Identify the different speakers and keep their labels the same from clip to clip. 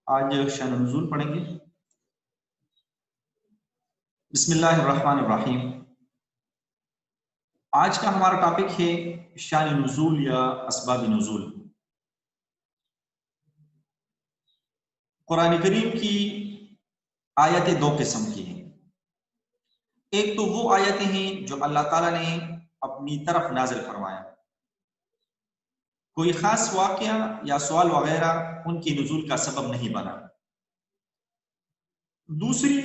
Speaker 1: آج شان نزول پڑھیں گے۔ بسم اللہ الرحمن الرحیم۔ آج کا ہمارا ٹاپک ہے شان نزول یا اسباب نزول۔ قرآن کریم کی آیتیں دو قسم کی ہیں۔ ایک تو وہ آیتیں ہیں جو اللہ تعالیٰ نے اپنی طرف نازل فرمایا، کوئی خاص واقعہ یا سوال وغیرہ ان کی نزول کا سبب نہیں بنا۔ دوسری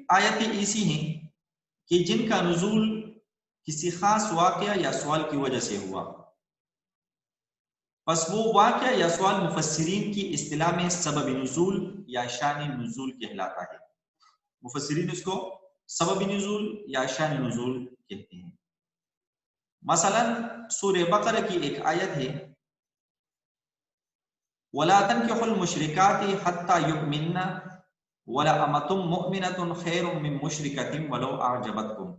Speaker 1: آیتیں ایسی ہیں کہ جن کا نزول کسی خاص واقعہ یا سوال کی وجہ سے ہوا، پس وہ واقعہ یا سوال مفسرین کی اصطلاح میں سبب نزول یا شان نزول کہلاتا ہے۔ مفسرین اس کو سبب نزول یا شان نزول کہتے ہیں۔ مثلا سورہ بقرہ کی ایک آیت ہے وَلَا تَنْكِحُوا الْمُشْرِكَاتِ حَتَّى يُؤْمِنَّ وَلَأَمَةٌ مُؤْمِنَةٌ خَيْرٌ مِّن مُشْرِكَةٍ وَلَوْ أَعْجَبَتْكُمْ،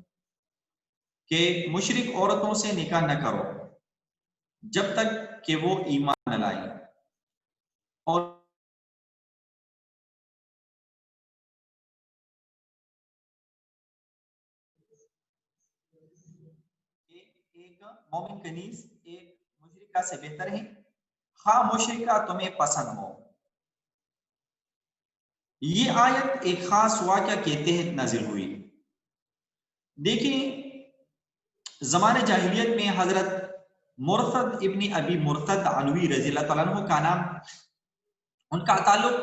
Speaker 1: کہ مشرک عورتوں سے نکاح نہ کرو جب تک کہ وہ ایمان نہ لائیں، اور ایک مومن کنیز ایک مشرکہ سے بہتر ہے، خواہ مشرکہ تمہیں پسند ہو۔ یہ آیت ایک خاص واقعہ کے تحت نازل ہوئی۔ دیکھیں، زمانے جاہلیت میں حضرت مرثد ابن ابی مرثد عنوی رضی اللہ تعالیٰ عنہ کا نام، ان کا تعلق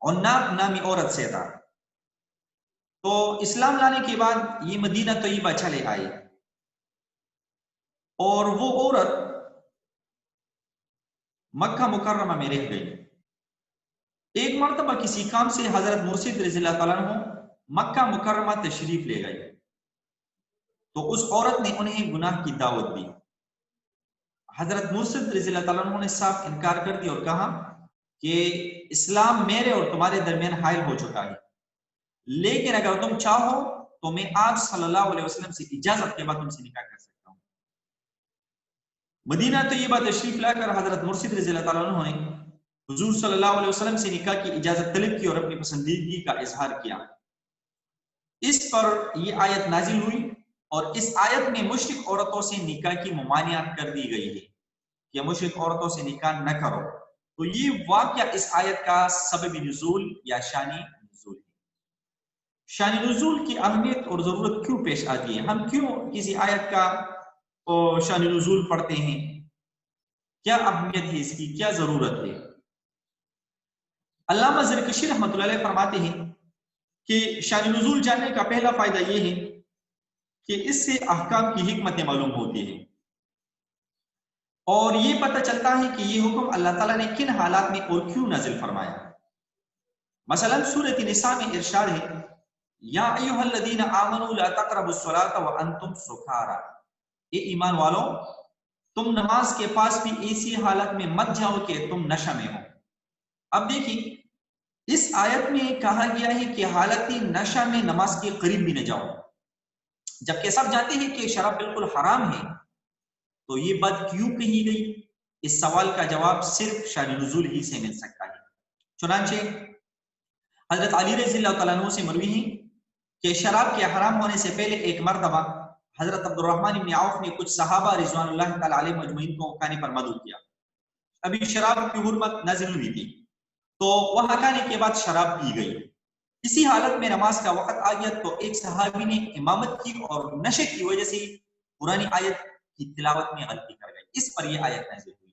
Speaker 1: عناب نامی عورت سے تھا۔ تو اسلام لانے کے بعد یہ مدینہ طیبہ چلے آئے، اور وہ عورت مکہ مکرمہ میں رہ گئی۔ ایک مرتبہ کسی کام سے حضرت مرشد رضی اللہ تعالیٰ عنہ مکہ مکرمہ تشریف لے گئے، تو اس عورت نے انہیں گناہ کی دعوت دی۔ حضرت مرشد رضی اللہ تعالیٰ عنہ نے صاف انکار کر دیا اور کہا کہ اسلام میرے اور تمہارے درمیان حائل ہو چکا ہے، لیکن اگر تم چاہو تو میں آپ صلی اللہ علیہ وسلم سے اجازت کے بعد تم سے نکاح کر سکتا ہوں۔ مدینہ طیبہ تشریف لا کر حضرت مرشد رضی اللہ تعالیٰ عنہ نے حضور صلی اللہ علیہ وسلم سے نکاح کی اجازت طلب کی اور اپنی پسندیدگی کا اظہار کیا۔ اس پر یہ آیت نازل ہوئی، اور اس آیت میں مشرک عورتوں سے نکاح کی ممانعت کر دی گئی ہے کہ مشرک عورتوں سے نکاح نہ کرو۔ تو یہ واقعہ اس آیت کا سبب نزول یا شان نزول ہے۔ شان نزول کی اہمیت اور ضرورت کیوں پیش آتی ہے؟ ہم کیوں کسی آیت کا شان نزول پڑھتے ہیں؟ کیا اہمیت ہے اس کی، کیا ضرورت ہے؟ علامہ زرکشی رحمۃ اللہ علیہ فرماتے ہیں کہ شان نزول جاننے کا پہلا فائدہ یہ ہے کہ اس سے احکام کی حکمتیں معلوم ہوتی ہیں، اور یہ پتہ چلتا ہے کہ یہ حکم اللہ تعالیٰ نے کن حالات میں اور کیوں نازل فرمایا۔ مثلا سورۃ نساء میں ارشاد ہے یا ایھا الذین آمنوا لا تقربوا الصلاۃ وانتم سکارى، اے ایمان والو تم نماز کے پاس بھی ایسی حالت میں مت جاؤ کہ تم نشہ میں ہو۔ اب دیکھیں، اس آیت میں کہا گیا ہے کہ حالت نشہ میں نماز کے قریب بھی نہ جاؤ، جبکہ سب جانتے ہیں کہ شراب بالکل حرام ہے۔ تو یہ بات کیوں کہی گئی؟ اس سوال کا جواب صرف شان نزول ہی سے مل سکتا ہے۔ چنانچہ حضرت علی رضی اللہ تعالیٰ عنہ سے مروی ہے کہ شراب کے حرام ہونے سے پہلے ایک مرتبہ حضرت عبد الرحمن بن عوف نے کچھ صحابہ رضوان اللہ تعالی علیہ مجمعین کو کھانے پر مدعو کیا۔ ابھی شراب کی حرمت نازل ہوئی تھی، تو وہاں کھانے کے بعد شراب پی گئی۔ اسی حالت میں نماز کا وقت آ گیا تو ایک صحابی نے امامت کی اور نشے کی وجہ سے قرآن آیت کی تلاوت میں غلطی کر گئی۔ اس پر یہ آیت نازل ہوئی۔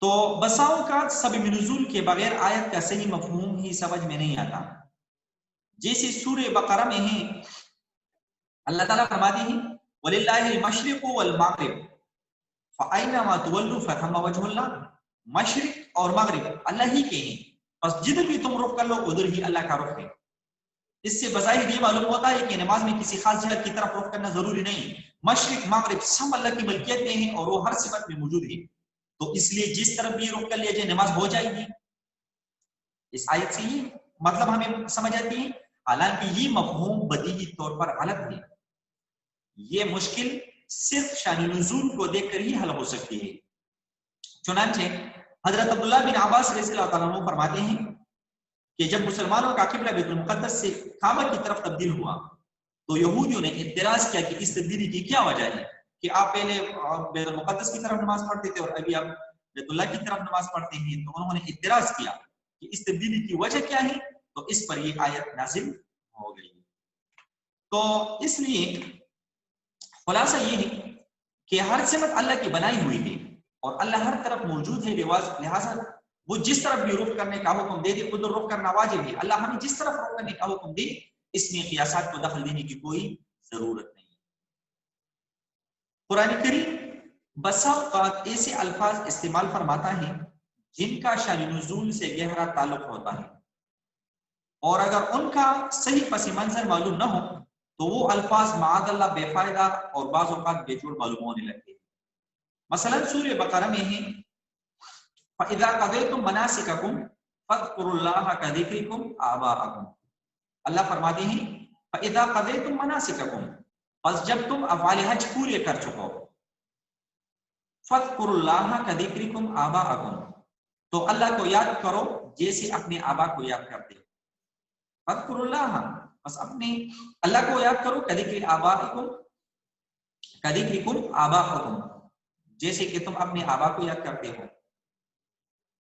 Speaker 1: تو بسا اوقات سبب نزول کے بغیر آیت کا صحیح مفہوم ہی سمجھ میں نہیں آتا۔ جیسے سورہ بقرہ میں ہے اللہ تعالیٰ فرماتے ہیں وَلِلَّهِ الْمَشْرِقُ وَالْمَغْرِبُ فَأَيْنَمَا تُوَلُّوا فَثَمَّ وَجْهُ اللَّهِ، مشرق اور مغرب اللہ ہی کے ہیں، بس جدھر بھی تم رخ کر لو ادھر ہی اللہ کا رخ ہے۔ اس سے بظاہر یہ معلوم ہوتا ہے کہ نماز میں کسی خاص جہت کی طرف رخ کرنا ضروری نہیں، مشرق مغرب سب اللہ کی ملکیت میں ہیں اور وہ ہر صفت میں موجود ہے، تو اس لیے جس طرف بھی رخ کر لیا جائے نماز ہو جائے گی۔ اس آیت سے یہ مطلب ہمیں سمجھ آتی ہے، حالانکہ یہ مفہوم بدیہی طور پر غلط ہے۔ یہ مشکل صرف شان نزول کو دیکھ کر ہی حل ہو سکتی ہے۔ چنانچہ حضرت عبداللہ بن عباس رضی اللہ تعالیٰ عنہ فرماتے ہیں کہ جب مسلمانوں کا قبلہ بیت المقدس سے کعبہ کی طرف تبدیل ہوا تو یہودیوں نے اعتراض کیا کہ اس تبدیلی کی کیا وجہ ہے کہ آپ پہلے بیت المقدس کی طرف نماز پڑھتے تھے اور ابھی آپ بیت اللہ کی طرف نماز پڑھتے ہیں. تو انہوں نے اعتراض کیا کہ اس تبدیلی کی وجہ کیا ہے, تو اس پر یہ آیت نازل ہو گئی. تو اس لیے خلاصہ یہ ہے کہ ہر سمت اللہ کی بنائی ہوئی ہے اور اللہ ہر طرف موجود ہے, لہٰذا وہ جس طرف بھی رخ کرنے کا حکم دے دے ادھر رخ کرنا واجب ہے. اللہ ہمیں جس طرف رخ کرنے کا حکم دے اس میں قیاسات کو دخل دینے کی کوئی ضرورت نہیں. قرآن کریم بسا اوقات ایسے الفاظ استعمال فرماتا ہے جن کا شان نزول سے گہرا تعلق ہوتا ہے, اور اگر ان کا صحیح پس منظر معلوم نہ ہو تو وہ الفاظ معاذ اللہ بے فائدہ اور بعض اوقات بے جوڑ معلوم ہونے لگتے ہیں. مثلا سورہ بقرہ میں ہے فَإِذَا قَضَيْتُم مَنَاسِكَكُمْ فَاذْكُرُوا اللَّهَ كَذِكْرِكُمْ آبَاءَكُمْ. اللہ فرماتے ہیں فَإِذَا قَضَيْتُم مَنَاسِكَكُمْ, پس جب تم افعال حج پورے کر چکو, فَاذْكُرُوا اللَّهَ كَذِكْرِكُمْ آبَاءَكُمْ, تو اللہ کو یاد کرو جیسے اپنے آبا کو یاد کرتے. فَاذْكُرُوا اللَّهَ, بس اپنے اللہ کو یاد کرو كَذِكْرِ آبَائِكُمْ كَذِكْرِكُمْ آبَاءَكُمْ, جیسے کہ تم اپنے آبا کو یاد کرتے ہو.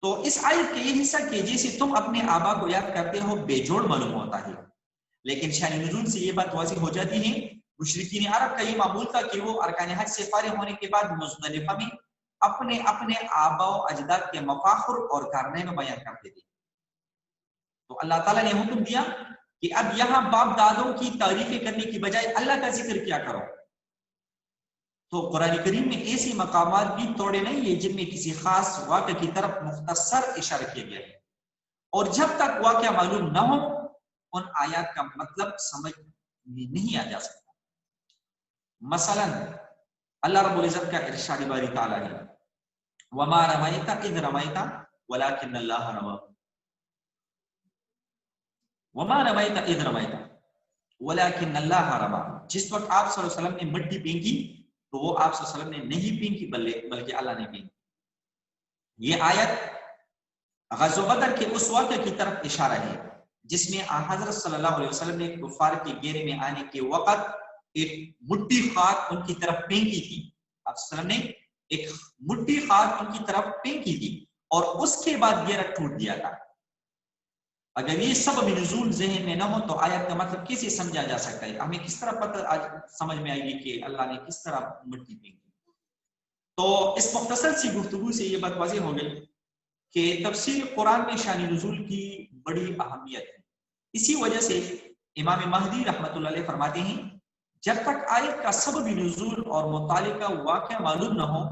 Speaker 1: تو اس آیت کے یہ حصہ کہ جیسے تم اپنے آبا کو یاد کرتے ہو بے جوڑ معلوم ہوتا ہے, لیکن شان نزول سے یہ بات واضح ہو جاتی ہے. مشرکین عرب کا یہ معمول تھا کہ وہ ارکان حج سے فارغ ہونے کے بعد مزدلفہ میں اپنے اپنے آبا و اجداد کے مفاخر اور کارنامے بیان کرتے تھے. تو اللہ تعالیٰ نے حکم دیا کہ اب یہاں باپ دادوں کی تعریفیں کرنے کی بجائے اللہ کا ذکر کیا کرو. تو قرآن کریم میں ایسے مقامات بھی توڑے نہیں ہیں جن میں کسی خاص واقعہ کی طرف مختصر اشارہ کیا گیا ہے, اور جب تک واقعہ معلوم نہ ہو ان آیات کا مطلب سمجھ میں نہیں آ جا سکتا. مثلا اللہ رب العزت کا ارشاد باری تعالیٰ ہے وَمَا رَمَيْتَ إِذْ رَمَيْتَ وَلَكِنَّ اللَّهَ رَمَى. وَمَا رَمَيْتَ إِذْ رَمَيْتَ وَلَكِنَّ اللَّهَ رَمَى, جس وقت آپ صلی اللہ علیہ وسلم نے مٹی پھینکی تو وہ آپ صلی اللہ علیہ وسلم نے نہیں پھینکی بلکہ اللہ نے پھینکی. یہ آیت غزوہ بدر کے اس واقعے کی طرف اشارہ ہے جس میں حضرت صلی اللہ علیہ وسلم نے کفار کے گھیرے میں آنے کے وقت ایک مٹھی خاک ان کی طرف پھینکی تھی. آپ صلی اللہ علیہ وسلم نے ایک مٹھی خاک ان کی طرف پھینکی تھی اور اس کے بعد گھیرا ٹوٹ دیا تھا. اگر یہ سبب نزول ذہن میں نہ ہو تو آیت کا مطلب کیسے سمجھا جا سکتا ہے؟ ہمیں کس طرح پتہ آج سمجھ میں آئے گی کہ اللہ نے کس طرح مٹی پھینکی؟ تو اس مختصر سی گفتگو سے یہ بات واضح ہو گئی کہ تفسیر قرآن میں شان نزول کی بڑی اہمیت ہے. اسی وجہ سے امام مہدی رحمۃ اللہ علیہ فرماتے ہیں جب تک آیت کا سبب نزول اور متعلقہ واقعہ معلوم نہ ہو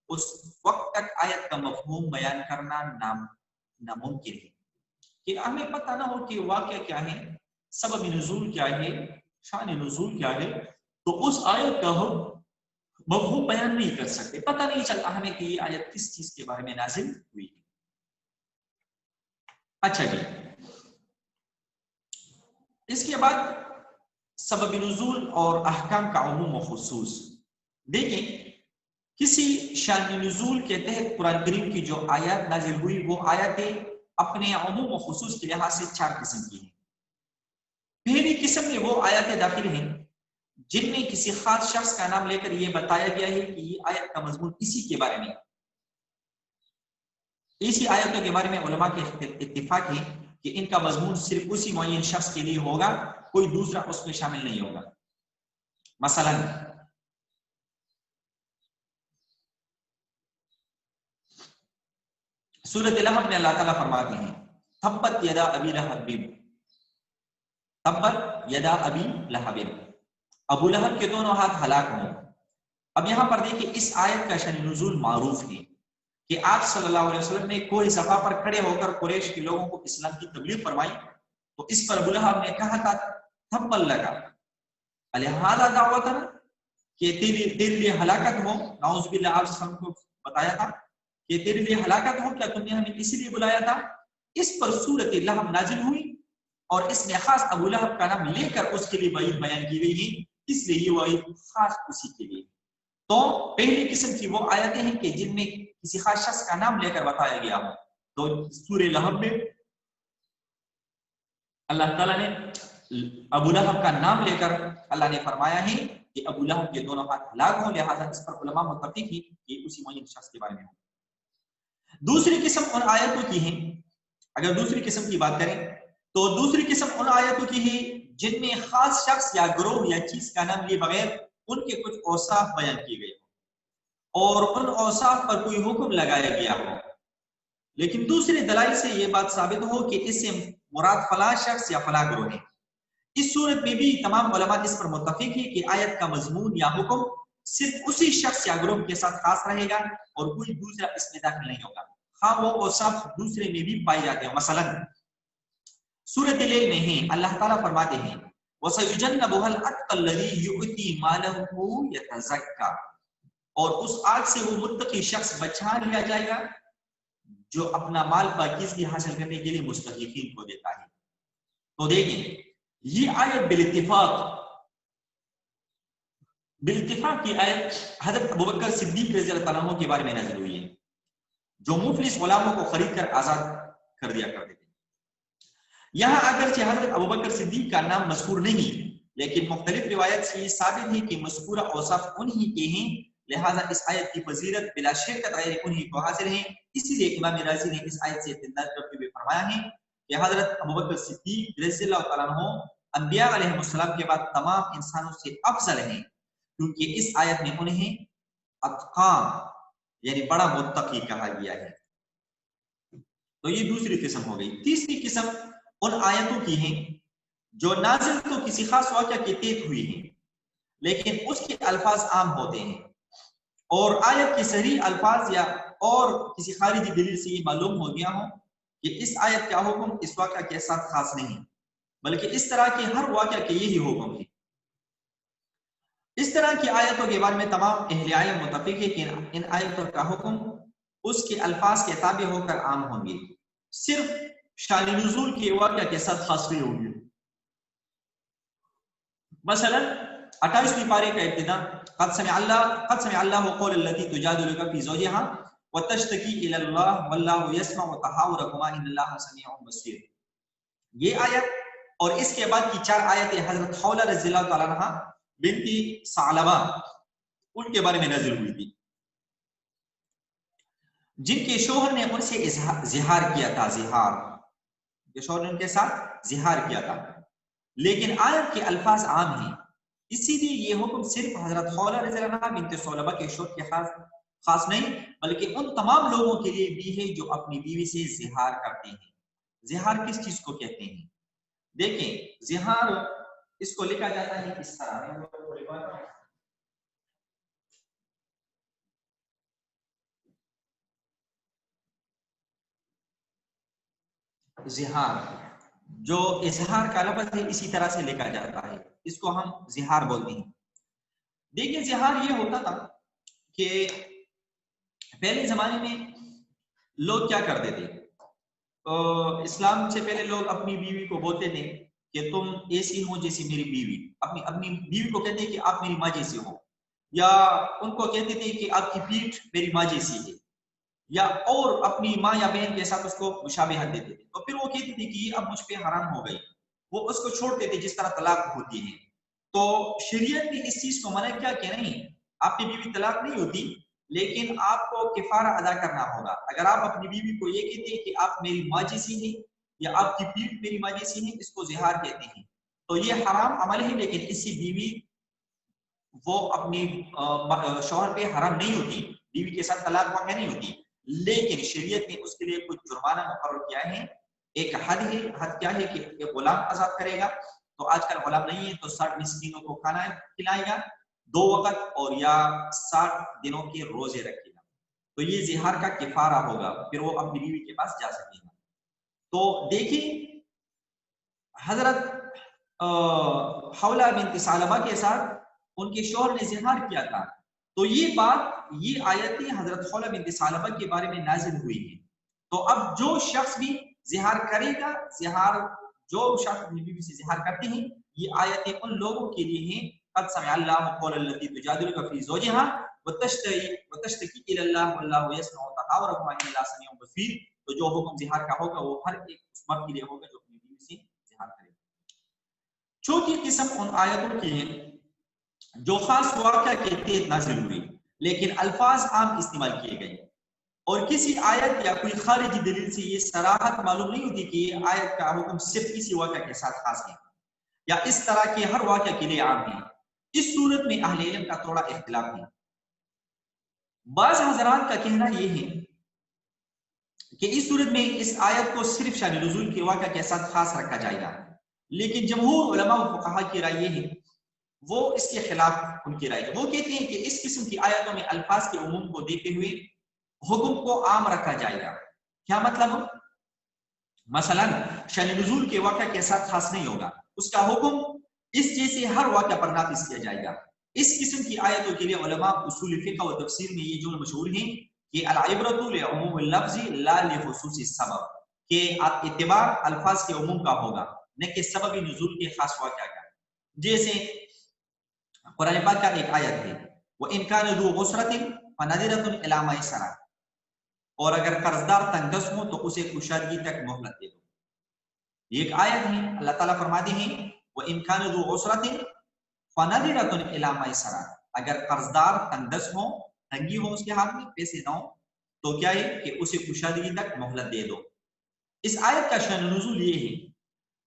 Speaker 1: اس وقت تک آیت کا مفہوم بیان کرنا ناممکن ہے. کہ ہمیں پتہ نہ ہو کہ واقعہ کیا ہے, سبب نزول کیا ہے, شان نزول کیا ہے, تو اس آیت کا ہم مفہوم بیان نہیں کر سکتے. پتہ نہیں چلتا ہمیں کہ یہ آیت کس چیز کے بارے میں نازل ہوئی ہے. اچھا جی, اس کے بعد سبب نزول اور احکام کا عموم و خصوص. دیکھیں کسی شان نزول کے تحت قرآن کریم کی جو آیات نازل ہوئی وہ آیاتیں اپنے عموم و خصوص کے لحاظ سے 4 قسم کی ہیں. پہلی قسم میں وہ آیاتیں داخل ہیں جن میں کسی خاص شخص کا نام لے کر یہ بتایا گیا ہے کہ یہ آیت کا مضمون اسی کے بارے میں. اسی آیتوں کے بارے میں علماء کے اتفاق ہے کہ ان کا مضمون صرف اسی معین شخص کے لیے ہوگا, کوئی دوسرا اس میں شامل نہیں ہوگا. مثلا سورۃ لہب میں اللہ تعالیٰ فرماتے ہیں تبت یدا ابی لہب, تبت یدا ابی لہب, ابو لہب کے دونوں ہاتھ ہلاک ہوں. اب یہاں پر دیکھیں اس آیت کا شان نزول معروف ہے کہ آپ صلی اللہ علیہ وسلم نے کوئی صفحہ پر کھڑے ہو کر قریش کے لوگوں کو اسلام کی تبلیغ فرمائی تو اس پر ابو لہب نے کہا تھا تبت لگا الہذا دعوتنا, کہ تیرے لیے ہلاکت ہو. نعوذ باللہ, آپ صلی اللہ علیہ وسلم کو بتایا تھا کہ تیرے لیے ہلاکت ہو, کیا تم نے ہمیں اسی لیے بلایا تھا. اس پر سورۃ لہب نازل ہوئی اور اس میں خاص ابو لہب کا نام لے کر اس کے لیے وعید بیان کی گئی ہے, اس لیے یہ وعید خاص اسی کے لیے. تو پہلی قسم کی وہ آیتیں ہیں کہ جن میں کسی خاص شخص کا نام لے کر بتایا گیا ہو. تو سورہ لہب میں اللہ تعالیٰ نے ابو لہب کا نام لے کر اللہ نے فرمایا ہے کہ ابو لہب کے دونوں ہاتھ ہلاک ہوں، لہٰذا اس پر علماء متفق ہیں کہ اسی معین شخص کے بارے میں. دوسری قسم ان آیتوں کی ہے، اگر دوسری قسم کی بات کریں تو دوسری قسم ان آیتوں کی ہے جن میں خاص شخص یا گروہ یا چیز کا نام لیے بغیر ان کے کچھ اوصاف بیان کیے گئے اور ان اوصاف پر کوئی حکم لگایا گیا ہو، لیکن دوسرے دلائل سے یہ بات ثابت ہو کہ اس سے مراد فلاں شخص یا فلاں گروہ ہے. اس صورت میں بھی تمام علماء اس پر متفق ہیں کہ آیت کا مضمون یا حکم صرف اسی شخص یا گروہ کے ساتھ خاص رہے گا اور کوئی دوسرا اس میں داخل نہیں ہوگا، ہاں وہ اوصاف دوسرے میں بھی پائے جاتے ہیں. مثلا سورۃ لیل میں ہیں اللہ تعالیٰ فرماتے ہیں وَسَيُجَنَّبُهَا الْأَتْقَى الَّذِي يُؤْتِي مَالَهُ يَتَزَكَّى، اور اس آگ سے وہ متقی شخص بچا لیا جائے گا جو اپنا مال پاکیزگی حاصل کرنے کے لیے مستحقین کو دیتا ہے. تو دیکھیں یہ آیت بالاتفاق کی آیت حضرت ابوبکر صدیق رضی اللہ عنہ کے بارے میں نازل ہوئی ہے، جو مفلس غلاموں کو خرید کر آزاد کر دیا کرتے تھے. یہاں اگرچہ حضرت ابوبکر صدیق کا نام مذکور نہیں، لیکن مختلف روایت سے یہ ثابت ہے کہ مذکورہ اوصاف انہی کے ہیں، لہذا اس آیت کی فضیلت بلا شک غیر انہی کو حاصل ہے. اسی لیے امام رازی نے اس آیت سے استدلال کرتے ہوئے فرمایا ہے کہ حضرت ابوبکر صدیق رضی اللہ تعالیٰ عنہ انبیاء علیہ السلام کے بعد تمام انسانوں سے افضل ہیں، کیونکہ اس آیت میں انہیں اتقان یعنی بڑا متقی کہا گیا ہے. تو یہ دوسری قسم ہو گئی. تیسری قسم ان آیتوں کی ہیں جو نازل تو کسی خاص واقعہ کے تحت ہوئی ہیں لیکن اس کے الفاظ عام ہوتے ہیں اور آیت کے صحیح الفاظ یا اور کسی خارجی دلیل سے یہ معلوم ہو گیا ہو کہ اس آیت کا حکم اس واقعہ کے ساتھ خاص نہیں بلکہ اس طرح کے ہر واقعہ کے یہی حکم ہے. اس طرح کی آیتوں کے بارے میں تمام اہل علم متفق ہے کہ ان آیتوں کا حکم اس کے الفاظ کے تابع ہو کر عام ہوں گے، صرف شان نزول کے واقعہ کے ساتھ خاص نہیں ہوں گے. مثلا 28ویں پارے کا ابتدا قد سمع اللہ قول التي تجادلك في زوجها وتشتكي الى الله والله يسمع تحاوركما ان الله سميع بصير. یہ آیت اور اس کے بعد کی 4 آیتیں حضرت خولہ رضی اللہ تعالیٰ عنہ بنت ثعلبہ ان کے بارے میں نازل ہوئی تھی، جن کے شوہر نے ان سے زہار کیا تھا. شوہر نے ان کے ساتھ زہار کیا تھا، لیکن آیت کے الفاظ عام ہیں، اسی لیے یہ حکم صرف حضرت خولہ رضی اللہ عنہ بنت ثعلبہ کے شوہر کے خاص نہیں بلکہ ان تمام لوگوں کے لیے بھی ہے جو اپنی بیوی سے زہار کرتے ہیں. زہار کس چیز کو کہتے ہیں؟ دیکھیں زہار اس کو لکھا جاتا ہے اس طرح، زہار جو اظہار کا لفظ ہے اسی طرح سے لکھا جاتا ہے، اس کو ہم زہار بولتے ہیں. دیکھیں زہار یہ ہوتا تھا کہ پہلے زمانے میں لوگ کیا کرتے تھے، اسلام سے پہلے لوگ اپنی بیوی کو بولتے تھے کہ تم ایسی ہو جیسی میری بیوی، اپنی بیوی کو کہتے ہیں کہ آپ میری ماں جیسی ہو، یا ان کو کہتے تھے کہ آپ کی پیٹھ میری ماں جیسی ہے، یا اور اپنی ماں یا بہن کے ساتھ اس کو مشابہت دیتے تھے. تو پھر وہ کہتے تھے کہ یہ اب مجھ پہ حرام ہو گئی، وہ اس کو چھوڑتے تھے جس طرح طلاق ہوتی ہے. تو شریعت نے اس چیز کو منع کیا کہ نہیں، آپ کی بیوی طلاق نہیں ہوتی لیکن آپ کو کفارہ ادا کرنا ہوگا. اگر آپ اپنی بیوی کو یہ کہتے ہیں کہ آپ میری ماں جیسی ہیں یا آپ کی پیٹھ میری ماں جیسی ہے، اس کو زہار کہتے ہیں. تو یہ حرام عمل ہے، لیکن اس سے بیوی وہ اپنی شوہر پہ حرام نہیں ہوتی، بیوی کے ساتھ طلاق واقع نہیں ہوتی. لیکن شریعت نے اس کے لیے کچھ جرمانہ مقرر کیا ہے. ایک حد ہے، حد کیا ہے کہ ایک غلام آزاد کرے گا. تو آج کل غلام نہیں ہے تو 60 مسکینوں کو کھانا کھلائے گا 2 وقت، اور یا 60 دنوں کے روزے رکھے گا. تو یہ زہار کا کفارہ ہوگا، پھر وہ اپنی بیوی کے پاس جا سکے گا. تو دیکھیں حضرت خولہ بنت ثعلبہ کے ساتھ ان کے شوہر نے زہار کیا تھا. تو یہ آیتیں حضرت خولہ بنت ثعلبہ کے بارے میں نازل ہوئی ہیں. تو اب جو شخص بھی زہار کرے گا، جو شخص اپنی بیوی سے زہار کرتے ہیں، یہ آیتیں ان لوگوں کے لیے ہیں قد سمع اللہ قول التي تجادلك في زوجها وتشتکی الی اللہ واللہ یسمع تحاورکما ان اللہ سمیع بصیر. تو جو حکم زہار کا ہوگا وہ ہر ایک اس مرد کے لیے ہوگا جو اپنی بیوی سے زہار کرے. چوتھی قسم ان آیتوں کی ہے جو خاص واقعہ کے تحت نازل ہوئی لیکن الفاظ عام استعمال کیے گئے اور کسی آیت یا کوئی خارجی دلیل سے یہ صراحت معلوم نہیں ہوتی کہ یہ آیت کا حکم صرف کسی واقعہ کے ساتھ خاص ہے یا اس طرح کے ہر واقعہ کے لیے عام ہے. اس صورت میں اہل علم کا تھوڑا اختلاف ہے. بعض حضرات کا کہنا یہ ہے کہ اس صورت میں اس آیت کو صرف شان نزول کے واقعہ کے ساتھ خاص رکھا جائے گا، لیکن جمہور علماء و فقہا کی رائے یہ ہے وہ اس کے خلاف ان کی رائے ہے. وہ کہتے ہیں کہ اس قسم کی آیتوں میں الفاظ کے عموم کو دیکھتے ہوئے حکم کو عام رکھا جائے گا. کیا مطلب؟ مثلا شان نزول کے واقعہ کے ساتھ خاص نہیں ہوگا، اس کا حکم اس جیسے ہر واقعہ پر نافذ کیا جائے گا. اس قسم کی آیتوں کے لیے علماء اصول فقہ و تفسیر میں یہ جملے مشہور ہیں کہ العبرۃ لعموم اللفظ لا لخصوص السبب، کہ اعتبار الفاظ کے عموم کا ہوگا نہ کہ سبب نزول کے خاص واقعہ کا. جیسے قرآن پاک کا ایک آیت ہے وَإِنْ كَانَ ذُو عُسْرَةٍ فَنَظِرَةٌ إِلَىٰ مَيْسَرَةٍ، اور اگر قرض دار تنگ دست ہو تو اسے کشادگی تک مہلت دے دو. یہ ایک آیت ہے، اللہ تعالیٰ فرماتے ہیں وَإِنْ كَانَ ذُو عُسْرَةٍ فَنَظِرَةٌ إِلَىٰ مَيْسَرَةٍ، اگر قرض دار تنگ دست ہو، تنگی ہو، اس کے ہاتھ میں پیسے نہ ہو تو کیا ہے کہ اسے کشادگی تک مہلت دے دو. اس آیت کا شان نزول یہ ہے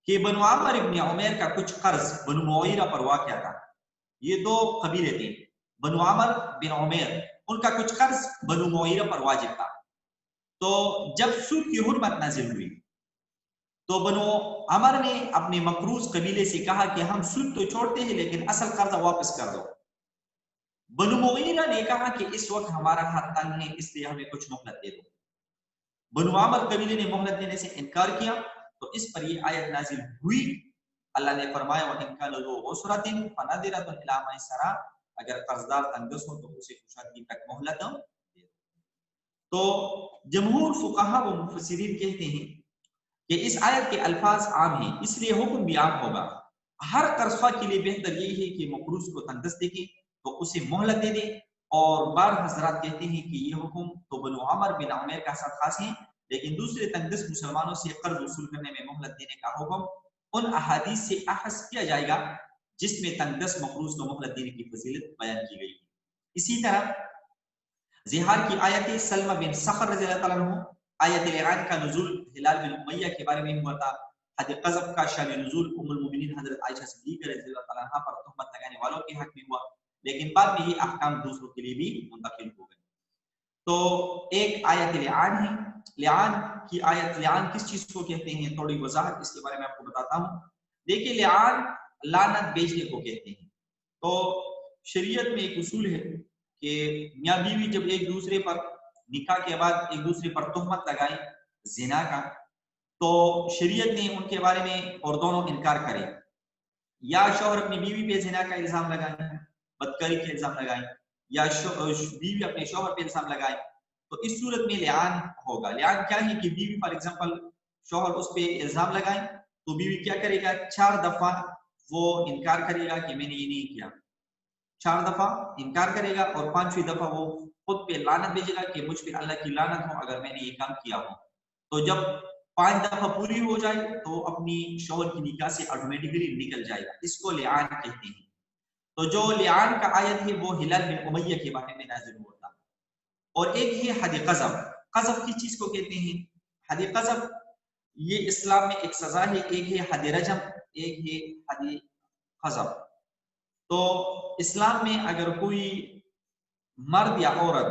Speaker 1: کہ بنو عامر ابن عمیر کا کچھ قرض بنو معیرہ پر واقع تھا. یہ دو قبیلے تھے، بنو عامر بن عمیر، ان کا کچھ قرض بنو معیرہ پر واجب تھا. تو جب سود کی حرمت نازل ہوئی تو بنو عمر نے اپنے مقروض قبیلے سے کہا کہ ہم سود تو چھوڑتے ہیں لیکن اصل قرضہ واپس کر دو. بنو معیرہ نے کہا کہ اس وقت ہمارا ہاتھ تنگ ہے اس لیے ہمیں کچھ مہلت دے دو. بنو عامر قبیلے نے مہلت دینے سے انکار کیا تو اس پر یہ آیت نازل ہوئی. اللہ نے فرمایا وَإِنْ كَانَ ذُو عُسْرَةٍ فَنَظِرَةٌ إِلَىٰ مَيْسَرَةٍ، اگر قرض دار تنگ دست ہو تو اسے کشادگی تک مہلت دے دو. تو جمہور فقہا و مفسرین کہتے ہیں کہ اس آیت کے الفاظ عام ہیں اس لیے حکم بھی عام ہوگا. ہر قرض خواہ کے لیے بہتر یہی ہے کہ مقروض کو تنگ دست دیکھے تو اسے مہلت دے دے. اور بعض حضرات کہتے ہیں کہ یہ حکم تو بنو عامر بن عمیر کا ساتھ خاص ہے، لیکن دوسرے تنگ دست مسلمانوں سے قرض وصول کرنے میں مہلت دینے کا حکم ان احادیث سے اخذ کیا جائے گا جس میں تنگ دست مقروض کو مہلت دینے کی فضیلت بیان کی گئی ہے. اسی طرح زہار کی آیت سلمہ بن صخر رضی اللہ تعالیٰ عنہ، آیت لعان کا نزول ہلال بن امیہ کے بارے میں ہوا تھا. حد قذف کا شان نزول ام المؤمنین حضرت عائشہ صدیقہ رضی اللہ تعالیٰ عنہ پر تہمت لگانے والوں کے حق میں ہوا، لیکن بعد میں یہ احکام دوسروں کے لیے بھی منتقل ہو گئے. تو ایک آیت لعان ہے. لعان کی آیت، لعان کس چیز کو کہتے ہیں تھوڑی وضاحت اس کے بارے میں آپ کو بتاتا ہوں. دیکھیے لعان لعنت بیچنے کو کہتے ہیں. تو شریعت میں ایک اصول ہے کہ میاں بیوی جب ایک دوسرے پر نکاح کے بعد ایک دوسرے پر تہمت لگائیں زنا کا، تو شریعت نے ان کے بارے میں اور دونوں انکار کرے، یا شوہر اپنی بیوی پہ زنا کا الزام لگائیں، بدکاری کا الزام لگائیں، یا بیوی اپنے شوہر پہ الزام لگائے، تو اس صورت میں لعان ہوگا. لعان کیا ہے کہ بیوی فار ایگزامپل شوہر اس پہ الزام لگائیں تو بیوی کیا کرے گا، 4 دفعہ وہ انکار کرے گا کہ میں نے یہ نہیں کیا، 4 دفعہ انکار کرے گا اور 5ویں دفعہ وہ خود پہ لعنت بھیجے گا کہ مجھ پہ اللہ کی لعنت ہو اگر میں نے یہ کام کیا ہو. تو جب 5 دفعہ پوری ہو جائے تو اپنی شوہر کی نکاح سے آٹومیٹکلی نکل جائے گا. اس کو لعان کہتے ہیں. تو جو لعان کا آیت ہے وہ ہلال بن امیہ کے بارے میں نازل ہوا تھا. اور ایک ہے حد قذف. قذف کی چیز کو کہتے ہیں حد قذف، یہ اسلام میں ایک سزا ہے. ایک ہے حد رجم، ایک ہے حد قذف. تو اسلام میں اگر کوئی مرد یا عورت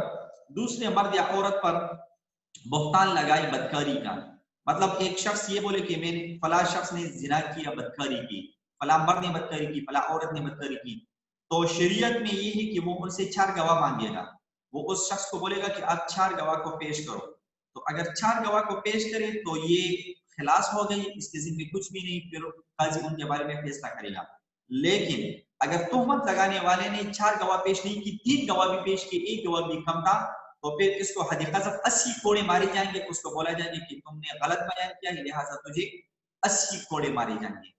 Speaker 1: دوسرے مرد یا عورت پر بہتان لگائے بدکاری کا، مطلب ایک شخص یہ بولے کہ میں نے فلاں شخص نے زنا کیا، بدکاری کی، فلاں مرد نے بدکاری کی، فلاں عورت نے بدکاری کی، تو شریعت میں یہ ہے کہ وہ ان سے 4 گواہ مانگے گا. وہ اس شخص کو بولے گا کہ آپ 4 گواہ کو پیش کرو. تو اگر 4 گواہ کو پیش کرے تو یہ خلاص ہو گئی، اس کے ذمہ کچھ بھی نہیں، پھر قاضی ان کے بارے میں فیصلہ کرے گا. لیکن اگر تہمت لگانے والے نے 4 گواہ پیش نہیں کی، 3 گواہ بھی پیش کی، 1 گواہ بھی کم تھا، تو پھر اس کو حد قذف 80 کوڑے مارے جائیں گے. اس کو بولا جائے گا کہ تم نے غلط بیان کیا ہے لہٰذا تجھے 80 کوڑے مارے جائیں گے.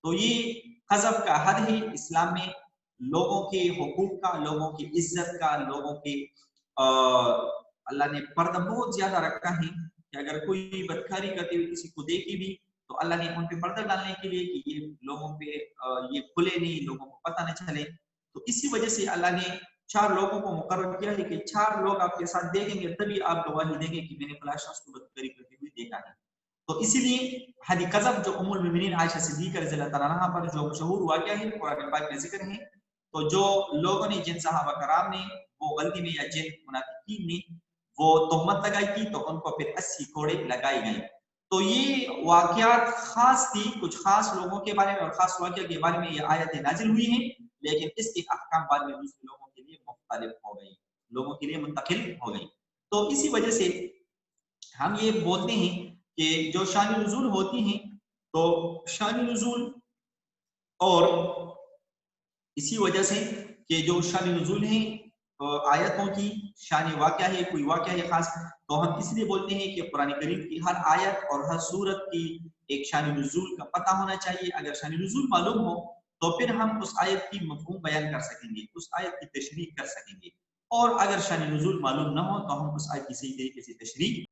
Speaker 1: تو یہ قذف کا حد ہے اسلام میں. لوگوں کے حقوق کا، لوگوں کی عزت کا، لوگوں کے اللہ نے پردہ بہت زیادہ رکھا ہے کہ اگر کوئی بدکاری کرتے ہوئے کسی کو دیکھی بھی تو اللہ نے ان پہ پردہ ڈالنے کے لیے کہ یہ لوگوں پہ یہ کھلے نہیں، لوگوں کو پتہ نہ چلے. تو اسی وجہ سے اللہ نے 4 لوگوں کو مقرر کیا ہے کہ 4 لوگ آپ کے ساتھ دیکھیں گے تبھی آپ گواہی دیں گے کہ میں نے فلاں شخص کو بدکاری کرتے ہوئے دیکھا ہے. تو اسی لیے حد قذف جو ام المؤمنین عائشہ صدیقہ رضی اللہ تعالیٰ عنہا پر جو مشہور واقعہ ہے قرآن پاک میں ذکر ہے، تو جو لوگوں نے جن صحابہ کرام نے وہ غلطی میں یا جن منافقین نے وہ تہمت لگائی تھی تو ان کو پھر 80 کوڑے لگائے گئے. تو یہ واقعات خاص تھی کچھ خاص لوگوں کے بارے میں اور خاص واقعہ کے بارے میں یہ آیتیں نازل ہوئی ہیں، لیکن اس کے احکام بعد میں دوسرے لوگوں کے لیے مختلف ہو گئی، لوگوں کے لیے منتقل ہو گئی. تو اسی وجہ سے ہم یہ بولتے ہیں کہ جو شان نزول ہوتی ہیں تو شان نزول، اور اسی وجہ سے کہ جو شان نزول ہیں آیتوں کی شان واقعہ ہے، کوئی واقعہ ہے خاص، تو ہم اس لیے بولتے ہیں کہ قرآن کریم کی ہر آیت اور ہر سورت کی ایک شان نزول کا پتہ ہونا چاہیے. اگر شان نزول معلوم ہو تو پھر ہم اس آیت کی مفہوم بیان کر سکیں گے، اس آیت کی تشریح کر سکیں گے. اور اگر شان نزول معلوم نہ ہو تو ہم اس آیت کی صحیح طریقے سے تشریح